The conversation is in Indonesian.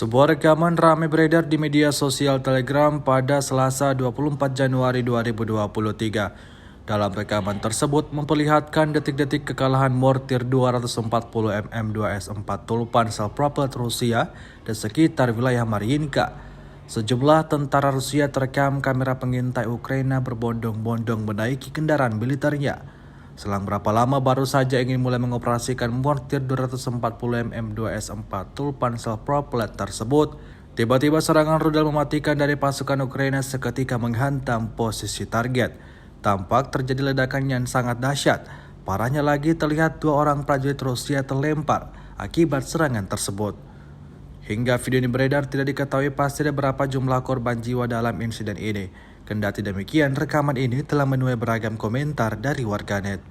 Sebuah rekaman ramai beredar di media sosial Telegram pada Selasa 24 Januari 2023. Dalam rekaman tersebut memperlihatkan detik-detik kekalahan mortir 240 mm 2S4 Tulpan self-propelled Rusia di sekitar wilayah Mariinka. Sejumlah tentara Rusia terekam kamera pengintai Ukraina berbondong-bondong menaiki kendaraan militernya. Selang berapa lama baru saja ingin mulai mengoperasikan mortir 240 mm 2S4 Tulpan self-propelled tersebut, tiba-tiba serangan rudal mematikan dari pasukan Ukraina seketika menghantam posisi target. Tampak terjadi ledakan yang sangat dahsyat. Parahnya lagi terlihat 2 orang prajurit Rusia terlempar akibat serangan tersebut. Hingga video ini beredar tidak diketahui pasti ada berapa jumlah korban jiwa dalam insiden ini. Kendati demikian, rekaman ini telah menuai beragam komentar dari warganet.